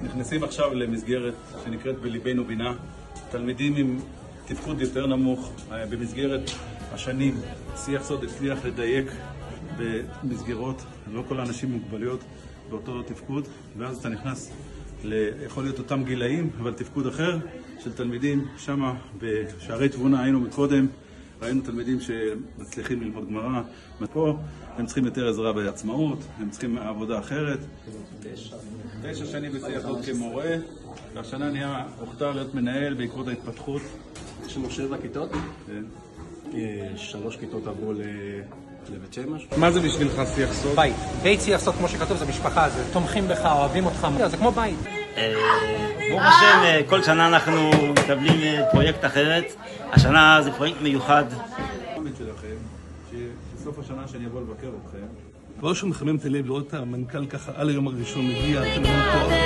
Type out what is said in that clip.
נכנסים עכשיו למסגרת שנקראת בליבנו בינה. תלמידים עם תפקוד יותר נמוך במסגרת השנים. שיח סוד הצליח לדייק במסגרות, לא כל האנשים עם מוגבלויות באותו תפקוד, ואז אתה נכנס יכול להיות אותם גילאים, אבל תפקוד אחר של תלמידים. שמה בשערי תבונה היינו מקודם, ראינו תלמידים שמצליחים ללמוד גמרא, ופה הם צריכים יותר עזרה בעצמאות, הם צריכים עבודה אחרת. 9 שנים בשיח סוד כמורה, והשנה נהיה הוכתר להיות מנהל בעקבות ההתפתחות. יש לנו 7 כיתות, כן. 3 כיתות עברו לבית שמש. מה זה בשבילך שיח סוד? בית. בית שיח סוד, כמו שכתוב, זה משפחה, זה תומכים בך, אוהבים אותך, זה כמו בית. ברוך השם, כל שנה אנחנו מקבלים פרויקט אחרת. השנה זה פרויקט מיוחד. העמד שלכם, שבסוף השנה שאני אבוא לבקר אתכם. בראש מחמם את הלב לראות את המנכ"ל ככה על היום הראשון מגיע, אתם לא תואר.